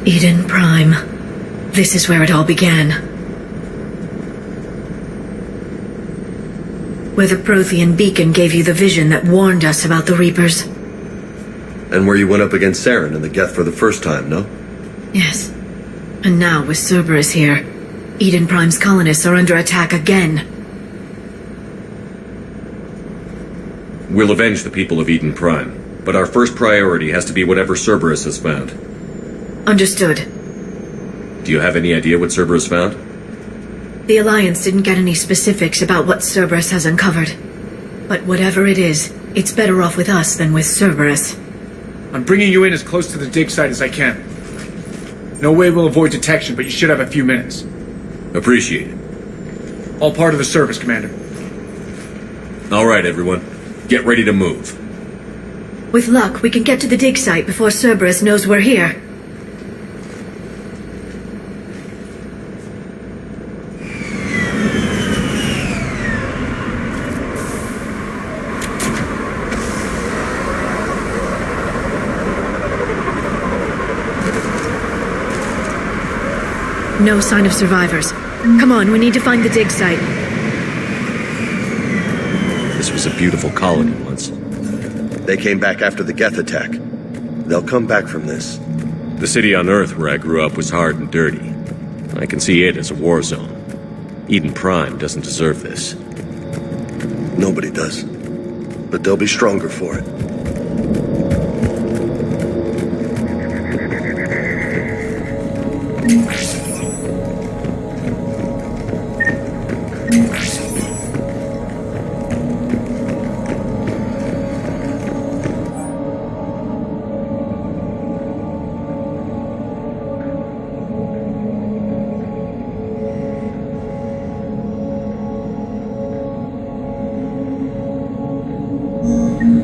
Eden Prime. This is where it all began. Where the Prothean beacon gave you the vision that warned us about the Reapers. And where you went up against Saren in the Geth for the first time, no? Yes. And now, with Cerberus here, Eden Prime's colonists are under attack again. We'll avenge the people of Eden Prime, but our first priority has to be whatever Cerberus has found. Understood. Do you have any idea what Cerberus found? The Alliance didn't get any specifics about what Cerberus has uncovered. But whatever it is, it's better off with us than with Cerberus. I'm bringing you in as close to the dig site as I can. No way we'll avoid detection, but you should have a few minutes. Appreciate it. All part of the service, Commander. All right, everyone. Get ready to move. With luck, we can get to the dig site before Cerberus knows we're here. No sign of survivors. Come on, we need to find the dig site. This was a beautiful colony once. They came back after the Geth attack. They'll come back from this. The city on Earth where I grew up was hard and dirty. I can see it as a war zone. Eden Prime doesn't deserve this. Nobody does. But they'll be stronger for it.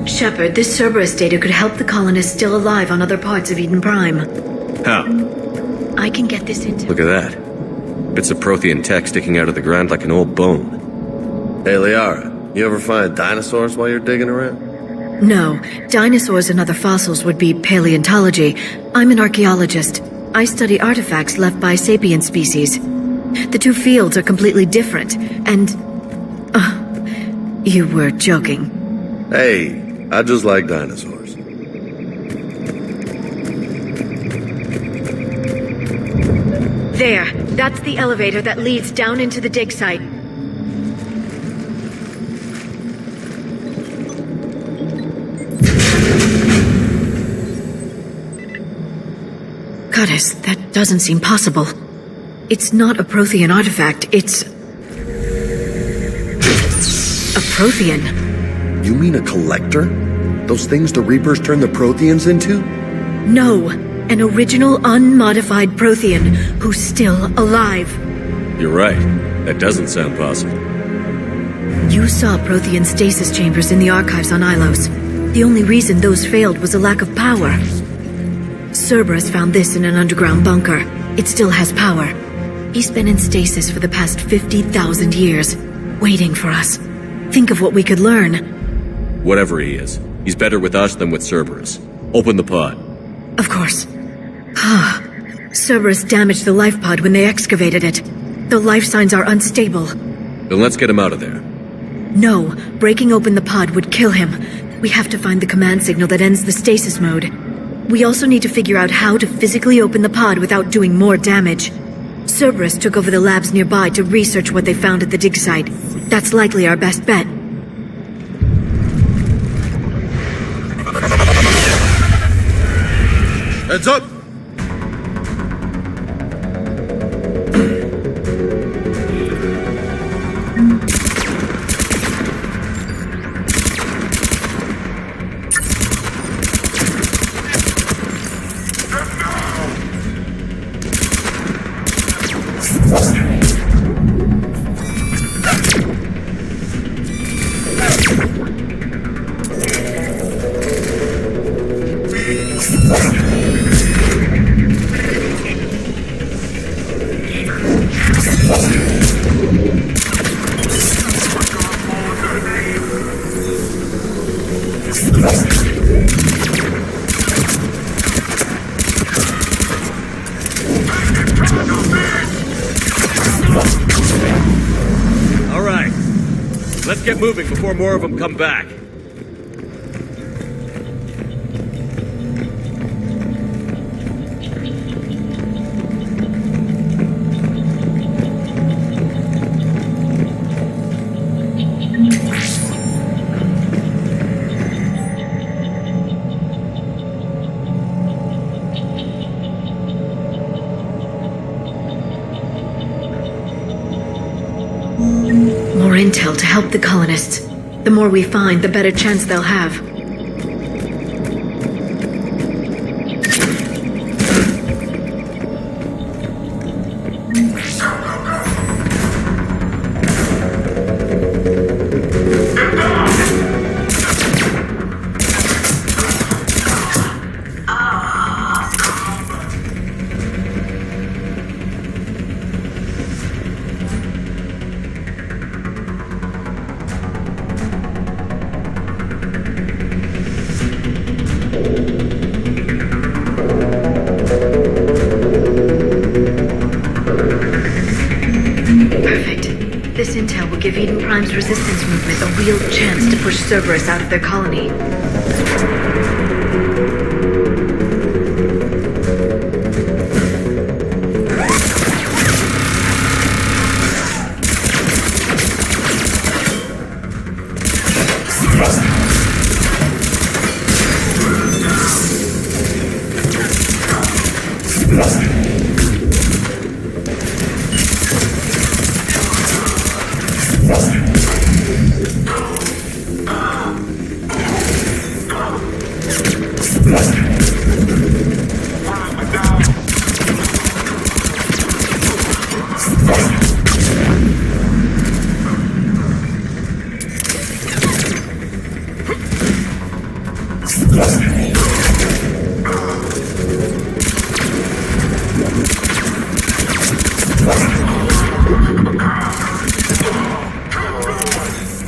Shepard, this Cerberus data could help the colonists still alive on other parts of Eden Prime. How? I can get this into... Look at that. Bits of Prothean tech sticking out of the ground like an old bone. Hey, Liara, you ever find dinosaurs while you're digging around? No. Dinosaurs and other fossils would be paleontology. I'm an archaeologist. I study artifacts left by sapient species. The two fields are completely different, and... you were joking. Hey, I just like dinosaurs. There. That's the elevator that leads down into the dig site. Goddess, that doesn't seem possible. It's not a Prothean artifact, it's... a Prothean. You mean a collector? Those things the Reapers turned the Protheans into? No, an original unmodified Prothean who's still alive. You're right. That doesn't sound possible. You saw Prothean stasis chambers in the archives on Ilos. The only reason those failed was a lack of power. Cerberus found this in an underground bunker. It still has power. He's been in stasis for the past 50,000 years, waiting for us. Think of what we could learn. Whatever he is, he's better with us than with Cerberus. Open the pod. Of course. Cerberus damaged the life pod when they excavated it. The life signs are unstable. Then let's get him out of there. No, breaking open the pod would kill him. We have to find the command signal that ends the stasis mode. We also need to figure out how to physically open the pod without doing more damage. Cerberus took over the labs nearby to research what they found at the dig site. That's likely our best bet. Heads up! All right. Let's get moving before more of them come back. More intel to help the colonists. The more we find, the better chance they'll have. This intel will give Eden Prime's resistance movement a real chance to push Cerberus out of their colony.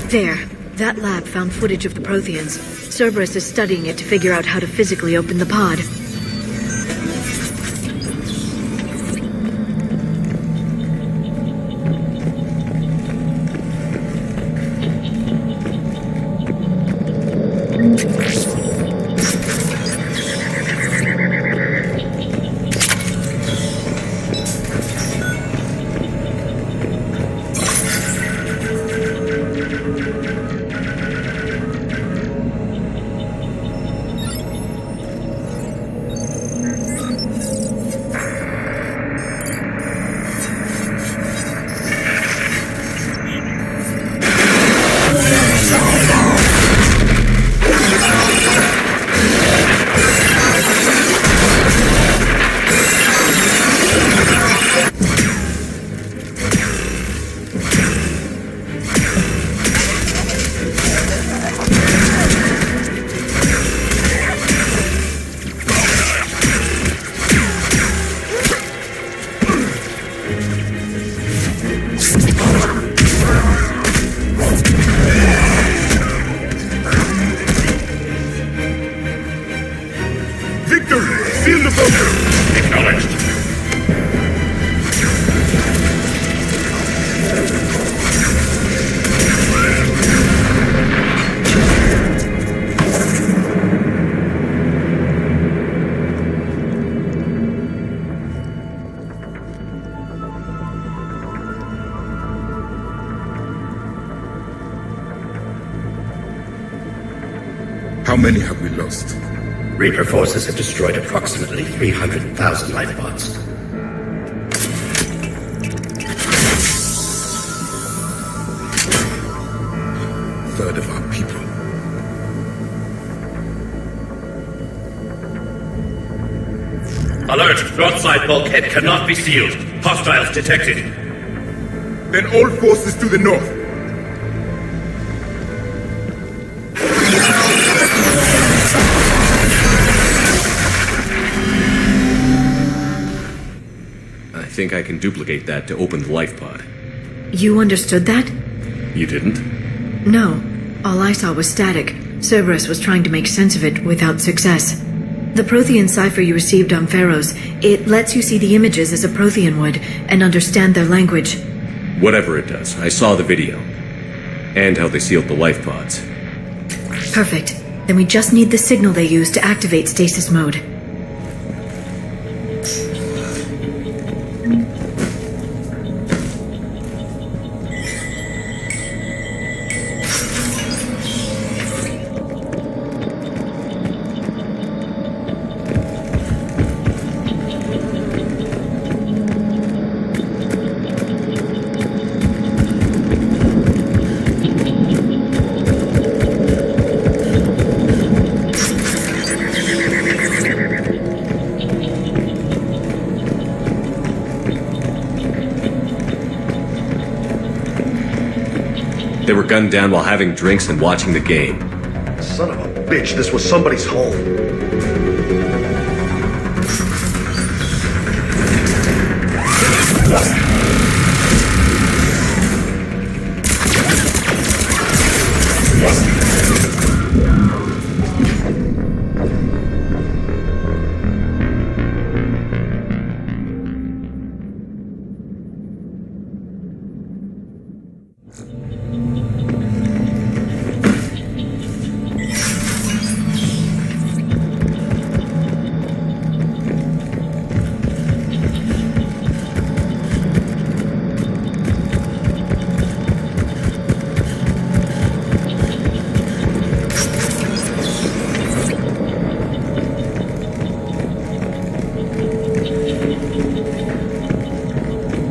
There. That lab found footage of the Protheans. Cerberus is studying it to figure out how to physically open the pod. Seal the bunker! Acknowledged. How many have we lost? Reaper forces have destroyed approximately 300,000 life pods. Third of our people. Alert! Northside bulkhead cannot be sealed. Hostiles detected. Then all forces to the north. I think I can duplicate that to open the life pod. You understood that? You didn't? No. All I saw was static. Cerberus was trying to make sense of it without success. The Prothean cipher you received on Pharaohs, it lets you see the images as a Prothean would, and understand their language. Whatever it does, I saw the video. And how they sealed the life pods. Perfect. Then we just need the signal they use to activate stasis mode. They were gunned down while having drinks and watching the game. Son of a bitch, this was somebody's home.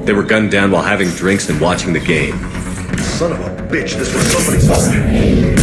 They were gunned down while having drinks and watching the game. Son of a bitch, this was somebody's home.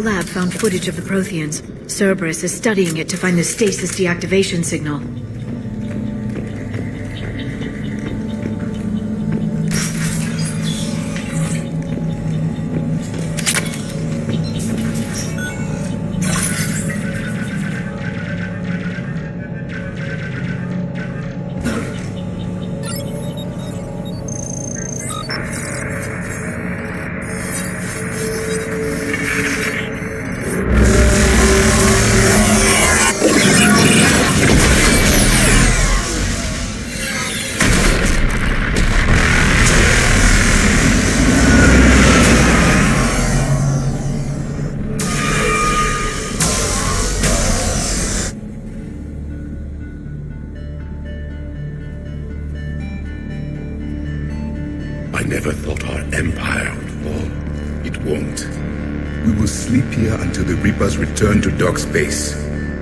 lab found footage of the Protheans. Cerberus is studying it to find the stasis deactivation signal. I never thought our empire would fall. It won't. We will sleep here until the Reapers return to Doc Space.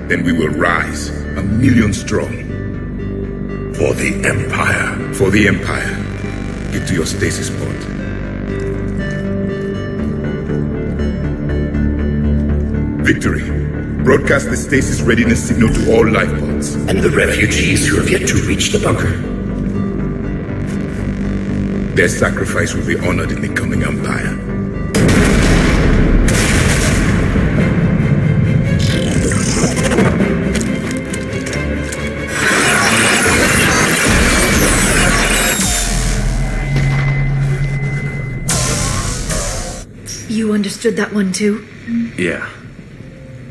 Then we will rise, 1,000,000 strong. For the Empire. For the Empire. Get to your stasis pod. Victory. Broadcast the stasis readiness signal to all life pods. And the refugees who have yet to reach the bunker. Their sacrifice will be honored in the coming Empire. You understood that one too? Yeah.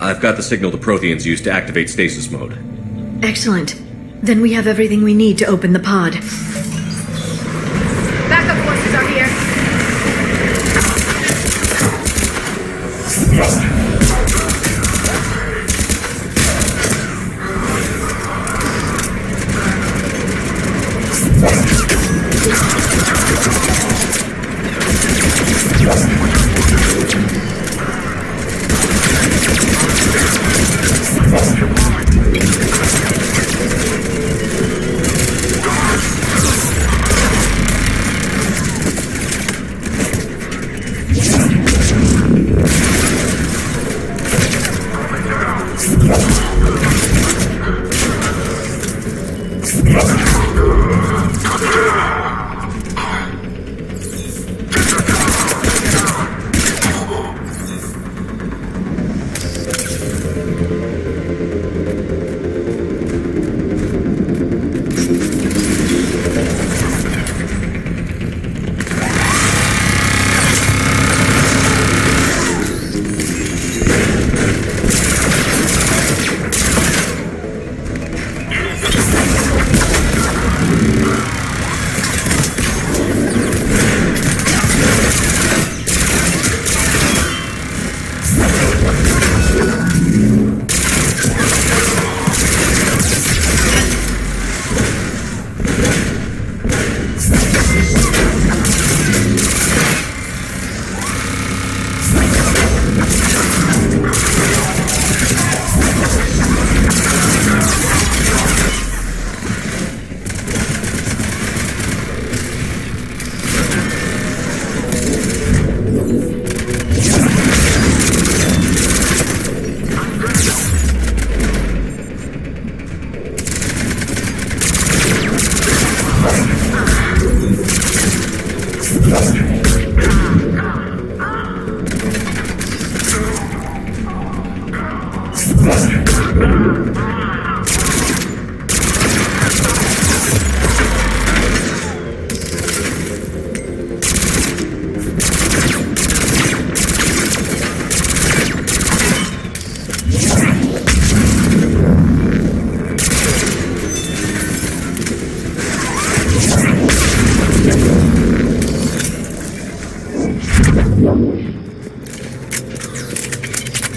I've got the signal the Protheans used to activate stasis mode. Excellent. Then we have everything we need to open the pod. Backup forces are here.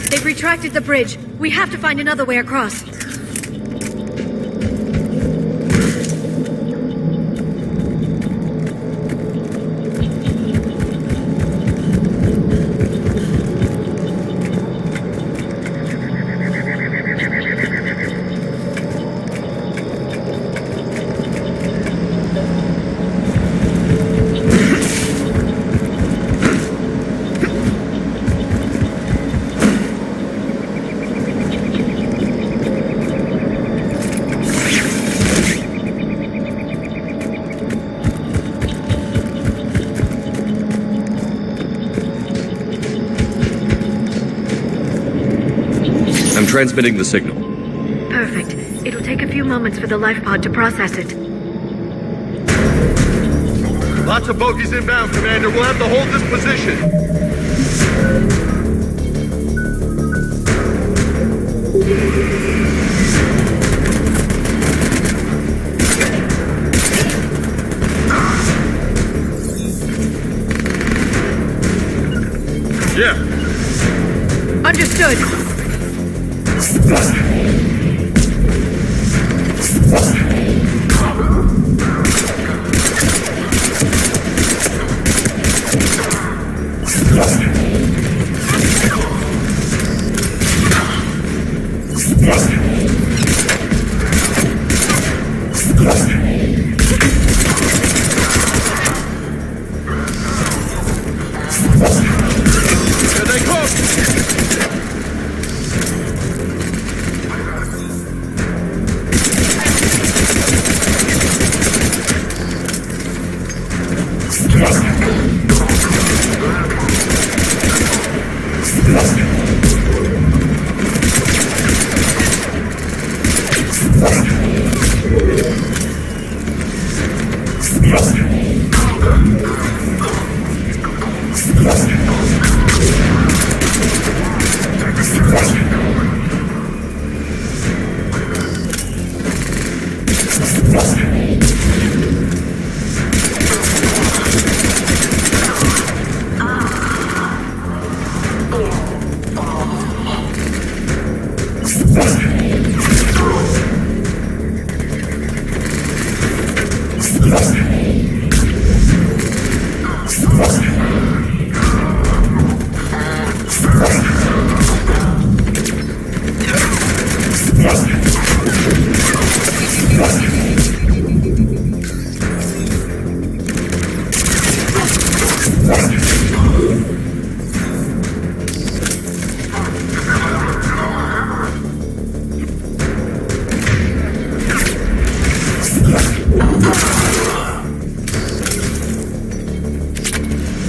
They've retracted the bridge. We have to find another way across. transmitting the signal. Perfect. It'll take a few moments for the life pod to process it. Lots of bogies inbound, Commander. We'll have to hold this position. Yeah. Understood. Here they come!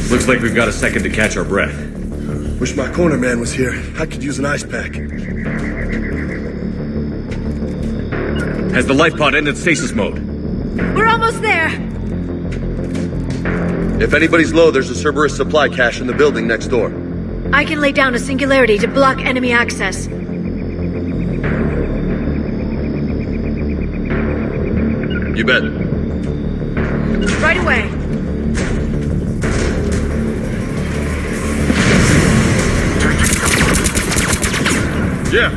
Looks like we've got a second to catch our breath. Wish my corner man was here. I could use an ice pack. Has the life pod ended stasis mode? We're almost there. If anybody's low, there's a Cerberus supply cache in the building next door. I can lay down a singularity to block enemy access. You bet. Right away. Yeah.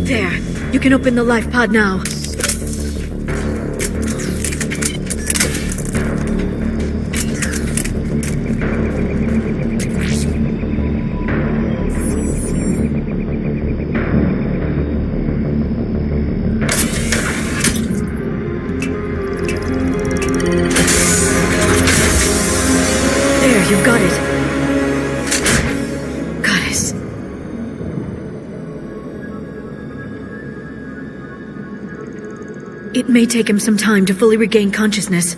There. You can open the life pod now. It may take him some time to fully regain consciousness.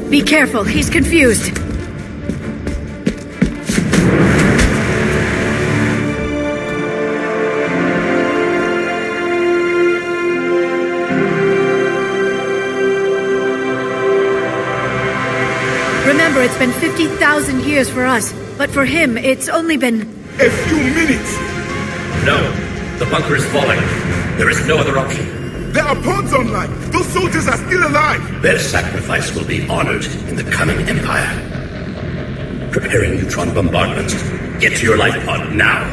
Be careful, he's confused. Remember, it's been 50,000 years for us, but for him, it's only been... A few minutes! No. The bunker is falling. There is no other option. There are pods online! Those soldiers are still alive! Their sacrifice will be honored in the coming Empire. Preparing neutron bombardments. Get to your life pod now.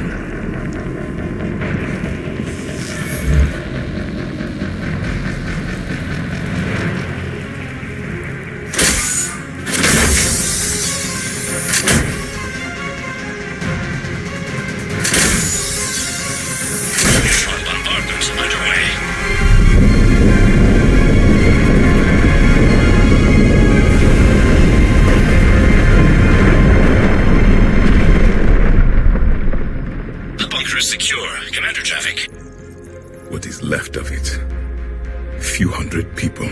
Neutron bombardments underway. Secure. Commander traffic. What is left of it? Few hundred people.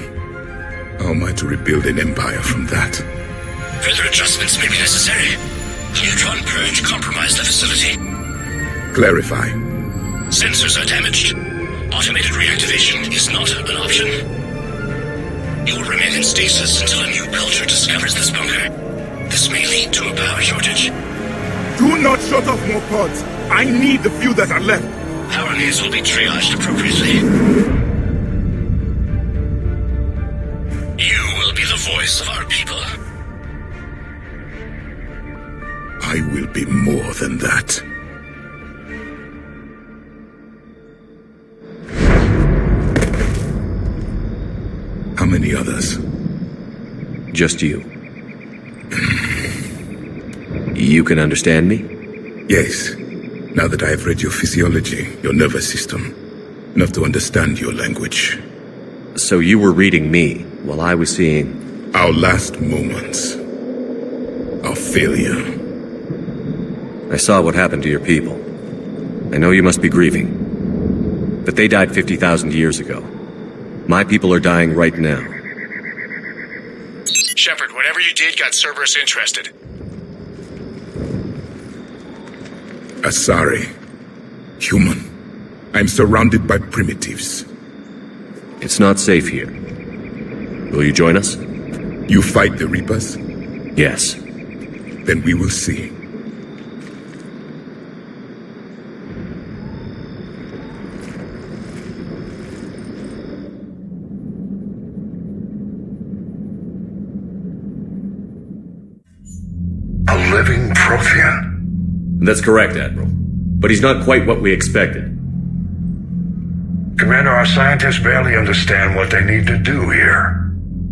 How am I to rebuild an empire from that? Further adjustments may be necessary. The neutron purge compromised the facility. Clarify. Sensors are damaged. Automated reactivation is not an option. You will remain in stasis until a new culture discovers this bunker. This may lead to a power shortage. Do not shut off more pods! I need the few that are left! Power needs will be triaged appropriately. You will be the voice of our people. I will be more than that. How many others? Just you. You can understand me? Yes. Now that I have read your physiology, your nervous system, enough to understand your language. So you were reading me while I was seeing... Our last moments. Our failure. I saw what happened to your people. I know you must be grieving. But they died 50,000 years ago. My people are dying right now. Shepard, whatever you did got Cerberus interested. Asari. Human. I'm surrounded by primitives. It's not safe here. Will you join us? You fight the Reapers? Yes. Then we will see. A living Prothean? That's correct, Admiral. But he's not quite what we expected. Commander, our scientists barely understand what they need to do here.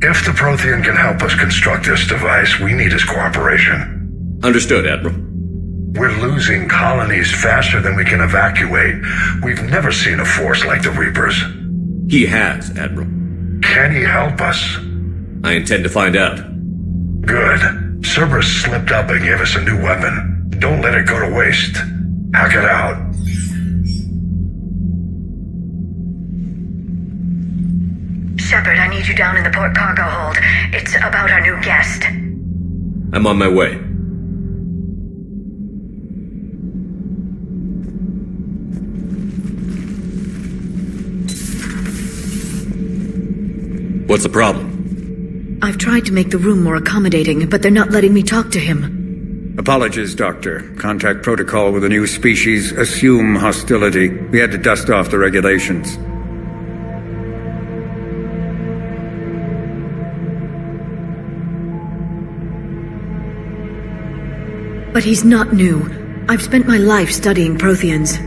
If the Prothean can help us construct this device, we need his cooperation. Understood, Admiral. We're losing colonies faster than we can evacuate. We've never seen a force like the Reapers. He has, Admiral. Can he help us? I intend to find out. Good. Cerberus slipped up and gave us a new weapon. Don't let it go to waste. Hack it out. Shepard, I need you down in the port cargo hold. It's about our new guest. I'm on my way. What's the problem? I've tried to make the room more accommodating, but they're not letting me talk to him. Apologies, Doctor. Contact protocol with a new species. Assume hostility. We had to dust off the regulations. But he's not new. I've spent my life studying Protheans.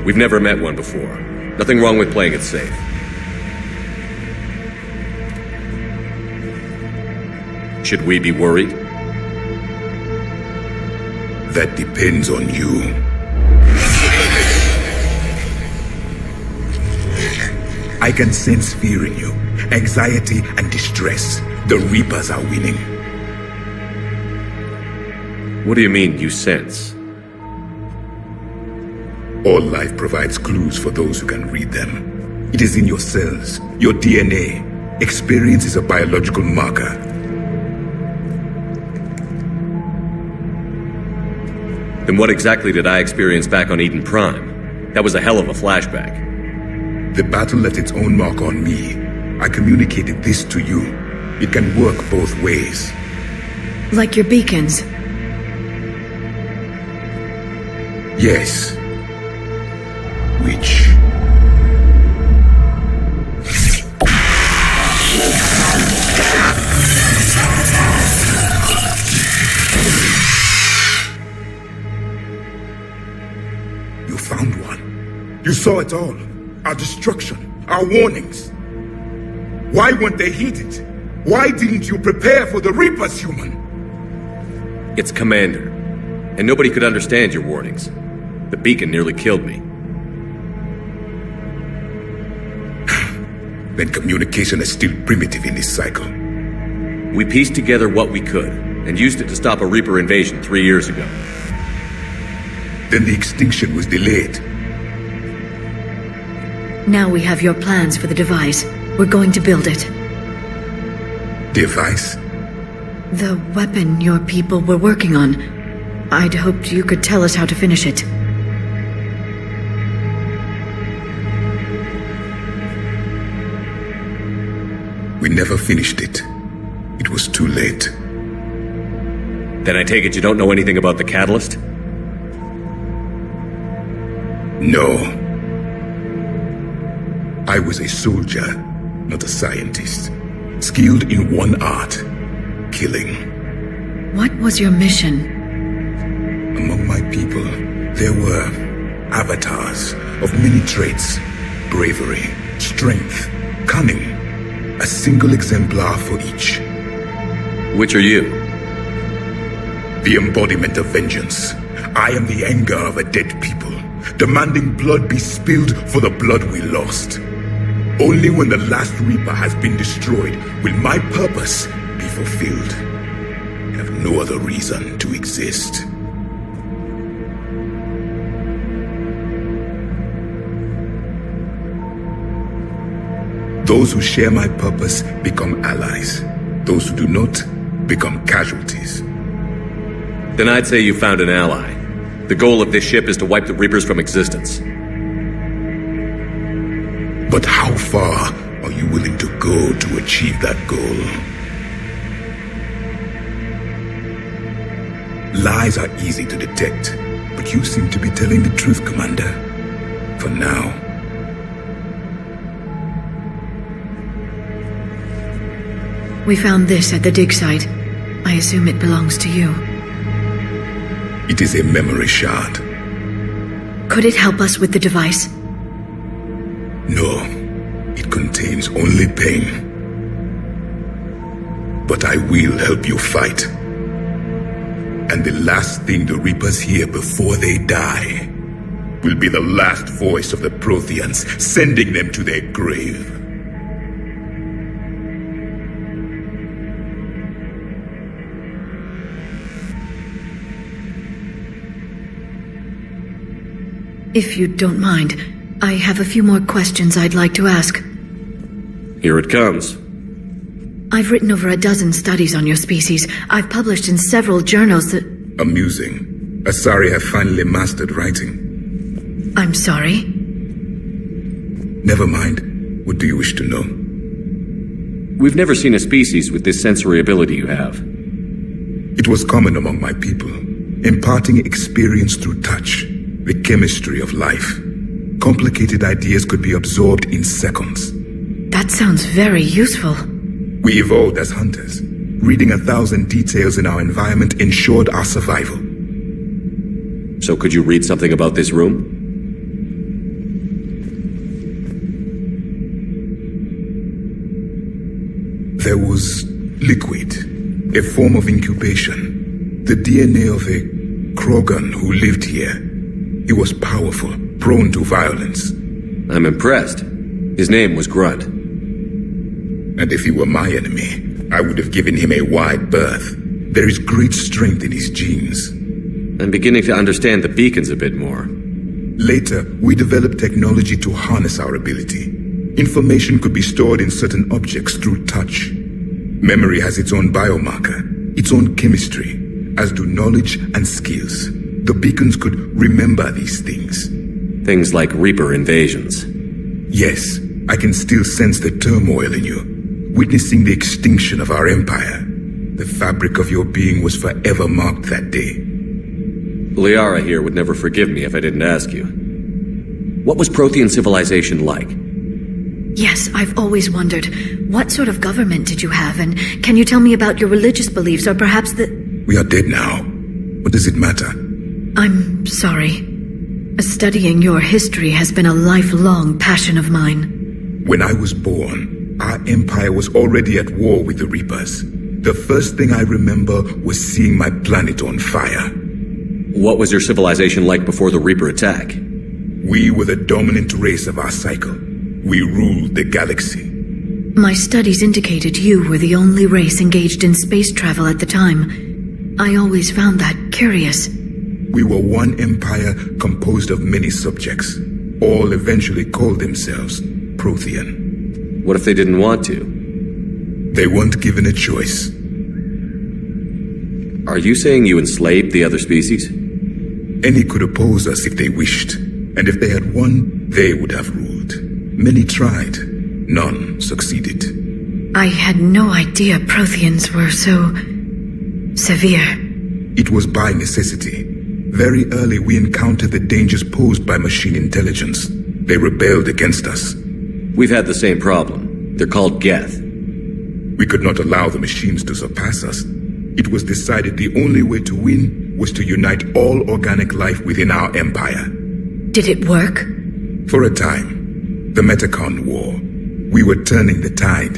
We've never met one before. Nothing wrong with playing it safe. Should we be worried? That depends on you. I can sense fear in you, anxiety and distress. The Reapers are winning. What do you mean, you sense? All life provides clues for those who can read them. It is in your cells, your DNA. Experience is a biological marker. Then what exactly did I experience back on Eden Prime? That was a hell of a flashback. The battle left its own mark on me. I communicated this to you. It can work both ways. Like your beacons. Yes. Which? You found one. You saw it all. Our destruction. Our warnings. Why weren't they heeded? Why didn't you prepare for the Reapers, human? It's Commander. And nobody could understand your warnings. The beacon nearly killed me. Then communication is still primitive in this cycle. We pieced together what we could, and used it to stop a Reaper invasion 3 years ago. Then the extinction was delayed. Now we have your plans for the device. We're going to build it. Device? The weapon your people were working on. I'd hoped you could tell us how to finish it. We never finished it. It was too late. Then I take it you don't know anything about the catalyst? No. I was a soldier, not a scientist. Skilled in one art, killing. What was your mission? Among my people, there were avatars of many traits. Bravery, strength, cunning. A single exemplar for each. Which are you? The embodiment of vengeance. I am the anger of a dead people, demanding blood be spilled for the blood we lost. Only when the last Reaper has been destroyed will my purpose be fulfilled. I have no other reason to exist. Those who share my purpose become allies. Those who do not become casualties. Then I'd say you found an ally. The goal of this ship is to wipe the Reapers from existence. But how far are you willing to go to achieve that goal? Lies are easy to detect, but you seem to be telling the truth, Commander. For now. We found this at the dig site. I assume it belongs to you. It is a memory shard. Could it help us with the device? No. It contains only pain. But I will help you fight. And the last thing the Reapers hear before they die will be the last voice of the Protheans, sending them to their grave. If you don't mind, I have a few more questions I'd like to ask. Here it comes. I've written over a dozen studies on your species. I've published in several journals that... Amusing. Asari have finally mastered writing. I'm sorry? Never mind. What do you wish to know? We've never seen a species with this sensory ability you have. It was common among my people, imparting experience through touch. The chemistry of life. Complicated ideas could be absorbed in seconds. That sounds very useful. We evolved as hunters. Reading 1,000 details in our environment ensured our survival. So could you read something about this room? There was liquid, a form of incubation. The DNA of a Krogan who lived here. He was powerful, prone to violence. I'm impressed. His name was Grunt. And if he were my enemy, I would have given him a wide berth. There is great strength in his genes. I'm beginning to understand the beacons a bit more. Later, we developed technology to harness our ability. Information could be stored in certain objects through touch. Memory has its own biomarker, its own chemistry, as do knowledge and skills. The beacons could remember these things. Things like Reaper invasions. Yes, I can still sense the turmoil in you, witnessing the extinction of our empire. The fabric of your being was forever marked that day. Liara here would never forgive me if I didn't ask you. What was Prothean civilization like? Yes, I've always wondered, what sort of government did you have, and can you tell me about your religious beliefs, or perhaps the... We are dead now. What does it matter? I'm sorry. Studying your history has been a lifelong passion of mine. When I was born, our empire was already at war with the Reapers. The first thing I remember was seeing my planet on fire. What was your civilization like before the Reaper attack? We were the dominant race of our cycle. We ruled the galaxy. My studies indicated you were the only race engaged in space travel at the time. I always found that curious. We were one empire composed of many subjects. All eventually called themselves Prothean. What if they didn't want to? They weren't given a choice. Are you saying you enslaved the other species? Any could oppose us if they wished. And if they had won, they would have ruled. Many tried. None succeeded. I had no idea Protheans were so... severe. It was by necessity. Very early we encountered the dangers posed by machine intelligence. They rebelled against us. We've had the same problem. They're called Geth. We could not allow the machines to surpass us. It was decided the only way to win was to unite all organic life within our empire. Did it work? For a time. The Metacon War. We were turning the tide.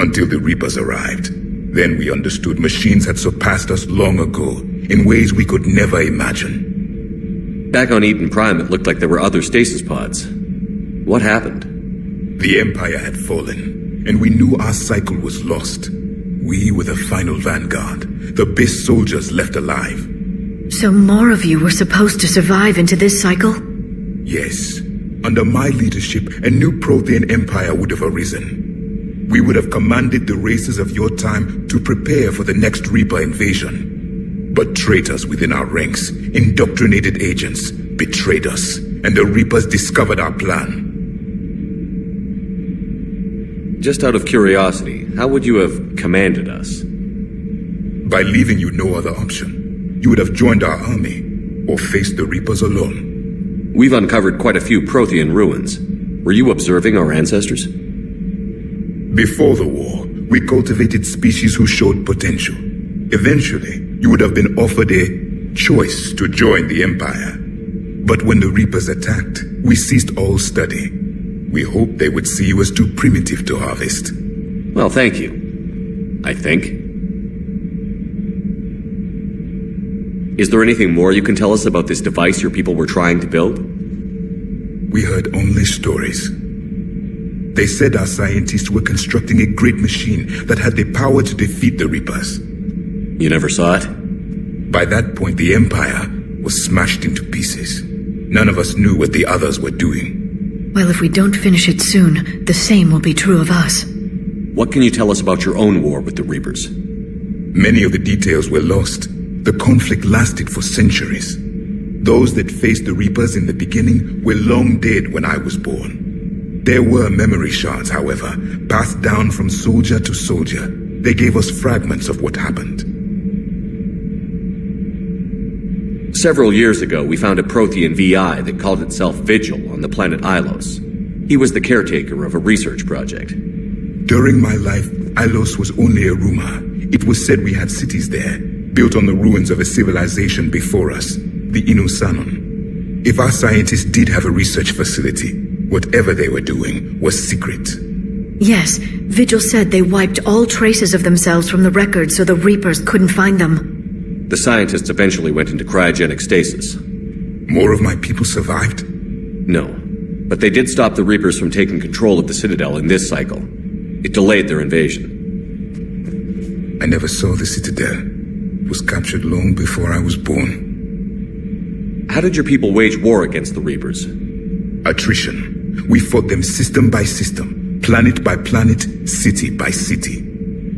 Until the Reapers arrived. Then we understood machines had surpassed us long ago, in ways we could never imagine. Back on Eden Prime, it looked like there were other stasis pods. What happened? The Empire had fallen, and we knew our cycle was lost. We were the final vanguard, the best soldiers left alive. So more of you were supposed to survive into this cycle? Yes. Under my leadership, a new Prothean empire would have arisen. We would have commanded the races of your time to prepare for the next Reaper invasion. But traitors within our ranks, indoctrinated agents, betrayed us, and the Reapers discovered our plan. Just out of curiosity, how would you have commanded us? By leaving you no other option. You would have joined our army, or faced the Reapers alone. We've uncovered quite a few Prothean ruins. Were you observing our ancestors? Before the war, we cultivated species who showed potential. Eventually, you would have been offered a choice to join the Empire. But when the Reapers attacked, we ceased all study. We hoped they would see you as too primitive to harvest. Well, thank you. I think. Is there anything more you can tell us about this device your people were trying to build? We heard only stories. They said our scientists were constructing a great machine that had the power to defeat the Reapers. You never saw it? By that point, the Empire was smashed into pieces. None of us knew what the others were doing. Well, if we don't finish it soon, the same will be true of us. What can you tell us about your own war with the Reapers? Many of the details were lost. The conflict lasted for centuries. Those that faced the Reapers in the beginning were long dead when I was born. There were memory shards, however, passed down from soldier to soldier. They gave us fragments of what happened. Several years ago, we found a Prothean VI that called itself Vigil on the planet Ilos. He was the caretaker of a research project. During my life, Ilos was only a rumor. It was said we had cities there, built on the ruins of a civilization before us, the Inusanon. If our scientists did have a research facility, whatever they were doing was secret. Yes, Vigil said they wiped all traces of themselves from the records so the Reapers couldn't find them. The scientists eventually went into cryogenic stasis. More of my people survived? No, but they did stop the Reapers from taking control of the Citadel in this cycle. It delayed their invasion. I never saw the Citadel. It was captured long before I was born. How did your people wage war against the Reapers? Attrition. We fought them system by system, planet by planet, city by city.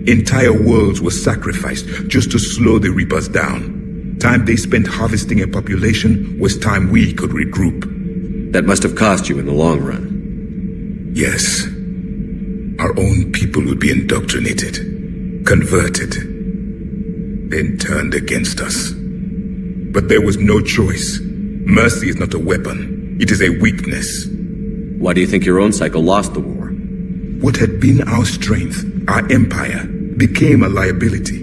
Entire worlds were sacrificed just to slow the Reapers down. Time they spent harvesting a population was time we could regroup. That must have cost you in the long run. Yes. Our own people would be indoctrinated, converted, then turned against us. But there was no choice. Mercy is not a weapon. It is a weakness. Why do you think your own cycle lost the war? What had been our strength, our empire, became a liability.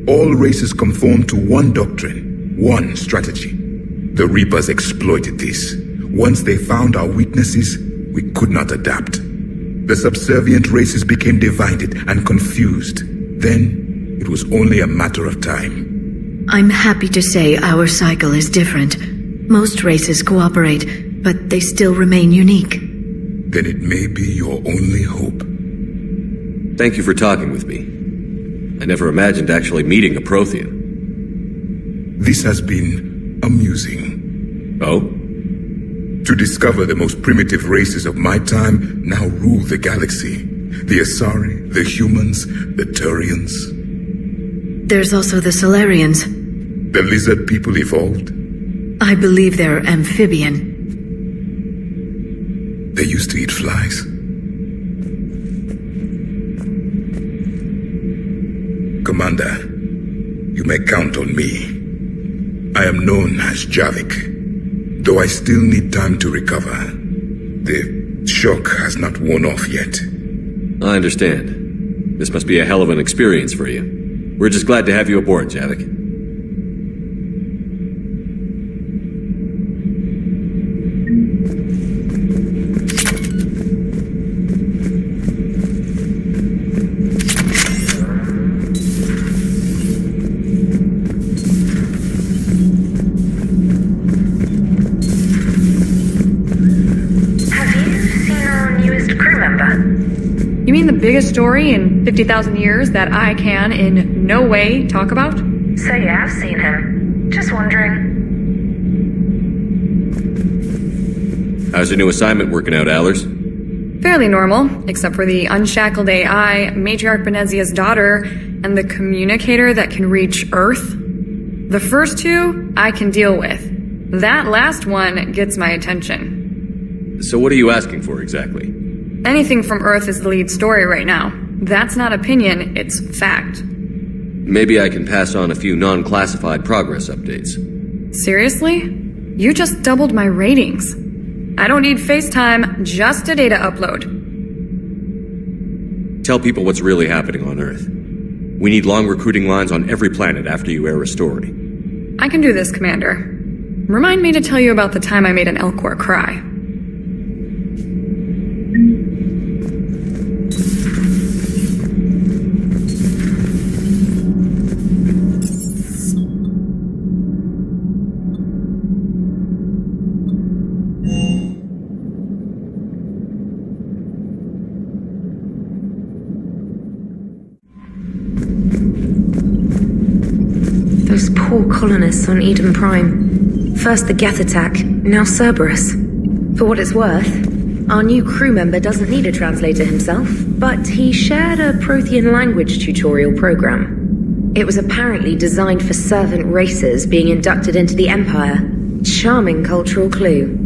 All races conformed to one doctrine, one strategy. The Reapers exploited this. Once they found our weaknesses, we could not adapt. The subservient races became divided and confused. Then, it was only a matter of time. I'm happy to say our cycle is different. Most races cooperate, but they still remain unique. Then it may be your only hope. Thank you for talking with me. I never imagined actually meeting a Prothean. This has been amusing. Oh? To discover the most primitive races of my time now rule the galaxy. The Asari, the humans, the Turians. There's also the Solarians. The lizard people evolved? I believe they're amphibian. They used to eat flies. Commander, you may count on me. I am known as Javik, though I still need time to recover. The shock has not worn off yet. I understand. This must be a hell of an experience for you. We're just glad to have you aboard, Javik. Biggest story in 50,000 years that I can in no way talk about? So you have seen him. Just wondering. How's your new assignment working out, Allers? Fairly normal, except for the unshackled AI, Matriarch Benezia's daughter, and the communicator that can reach Earth. The first two, I can deal with. That last one gets my attention. So what are you asking for exactly? Anything from Earth is the lead story right now. That's not opinion, it's fact. Maybe I can pass on a few non-classified progress updates. Seriously? You just doubled my ratings. I don't need FaceTime, just a data upload. Tell people what's really happening on Earth. We need long recruiting lines on every planet after you air a story. I can do this, Commander. Remind me to tell you about the time I made an Elcor cry. Those poor colonists on Eden Prime. First the Geth attack, now Cerberus. For what it's worth, our new crew member doesn't need a translator himself, but he shared a Prothean language tutorial program. It was apparently designed for servant races being inducted into the Empire. Charming cultural clue.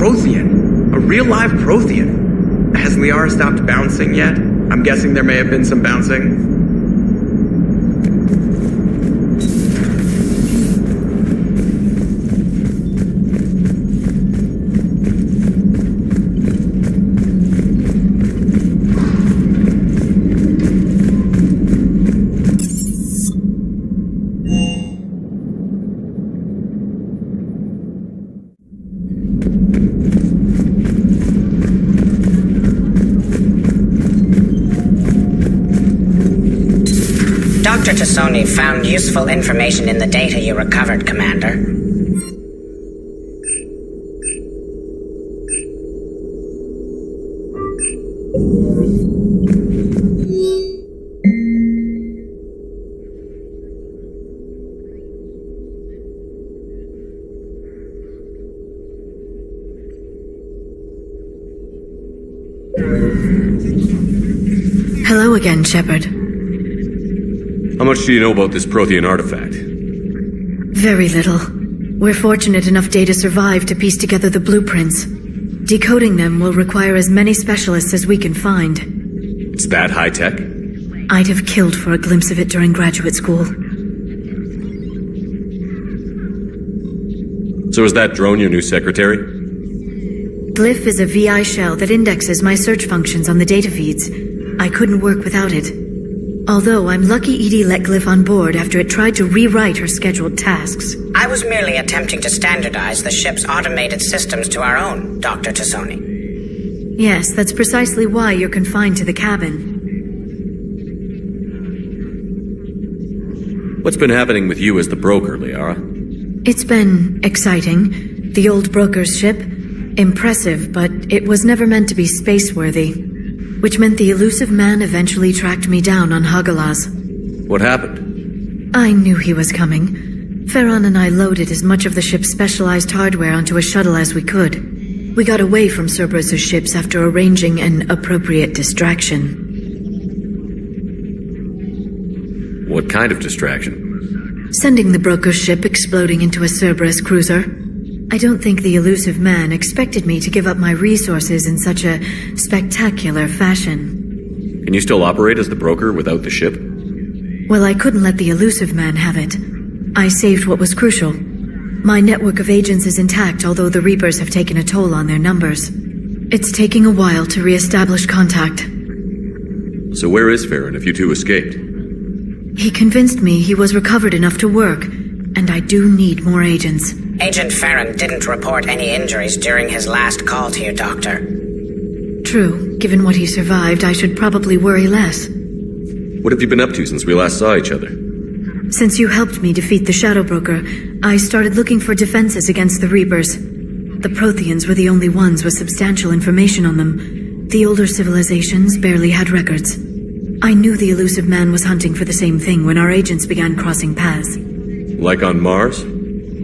Prothean. A real live Prothean. Has Liara stopped bouncing yet? I'm guessing there may have been some bouncing. Dr. Tassoni found useful information in the data you recovered, Commander. Hello again, Shepard. How much do you know about this Prothean artifact? Very little. We're fortunate enough Data survived to piece together the blueprints. Decoding them will require as many specialists as we can find. It's that high-tech? I'd have killed for a glimpse of it during graduate school. So is that drone your new secretary? Glyph is a VI shell that indexes my search functions on the data feeds. I couldn't work without it. Although I'm lucky Edie let Glyph on board after it tried to rewrite her scheduled tasks. I was merely attempting to standardize the ship's automated systems to our own, Dr. Tassoni. Yes, that's precisely why you're confined to the cabin. What's been happening with you as the broker, Liara? It's been exciting. The old broker's ship, impressive, but it was never meant to be space-worthy. Which meant the elusive man eventually tracked me down on Hagalaz. What happened? I knew he was coming. Farron and I loaded as much of the ship's specialized hardware onto a shuttle as we could. We got away from Cerberus' ships after arranging an appropriate distraction. What kind of distraction? Sending the broker's ship exploding into a Cerberus cruiser. I don't think the elusive man expected me to give up my resources in such a spectacular fashion. Can you still operate as the broker without the ship? Well, I couldn't let the elusive man have it. I saved what was crucial. My network of agents is intact, although the Reapers have taken a toll on their numbers. It's taking a while to re-establish contact. So where is Farron if you two escaped? He convinced me he was recovered enough to work, and I do need more agents. Agent Farron didn't report any injuries during his last call to you, Doctor. True. Given what he survived, I should probably worry less. What have you been up to since we last saw each other? Since you helped me defeat the Shadow Broker, I started looking for defenses against the Reapers. The Protheans were the only ones with substantial information on them. The older civilizations barely had records. I knew the elusive man was hunting for the same thing when our agents began crossing paths. Like on Mars?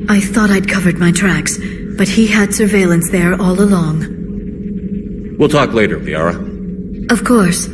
I thought I'd covered my tracks, but he had surveillance there all along. We'll talk later, Liara. Of course.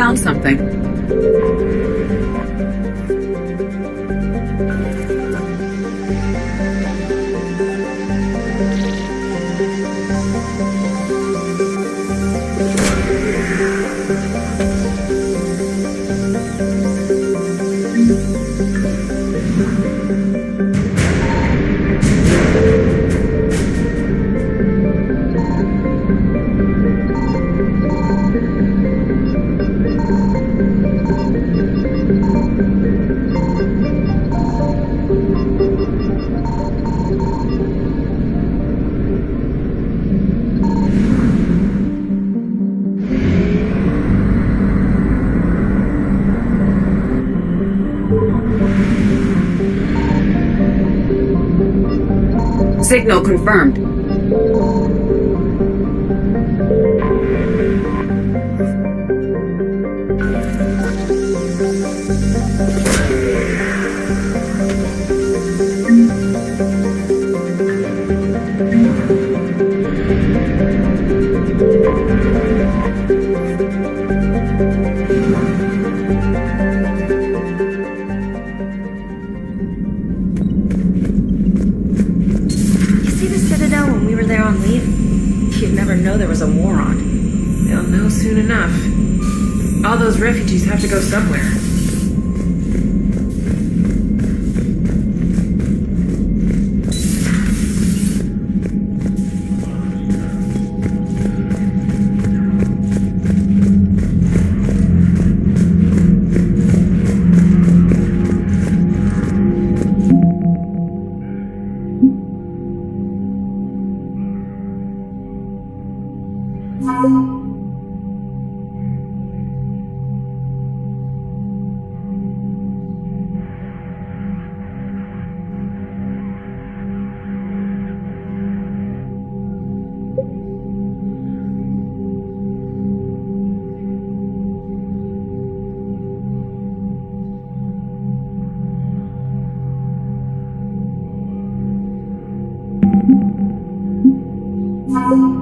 found something. Signal confirmed. You'd never know there was a war on. They'll know soon enough. All those refugees have to go somewhere. Thank you.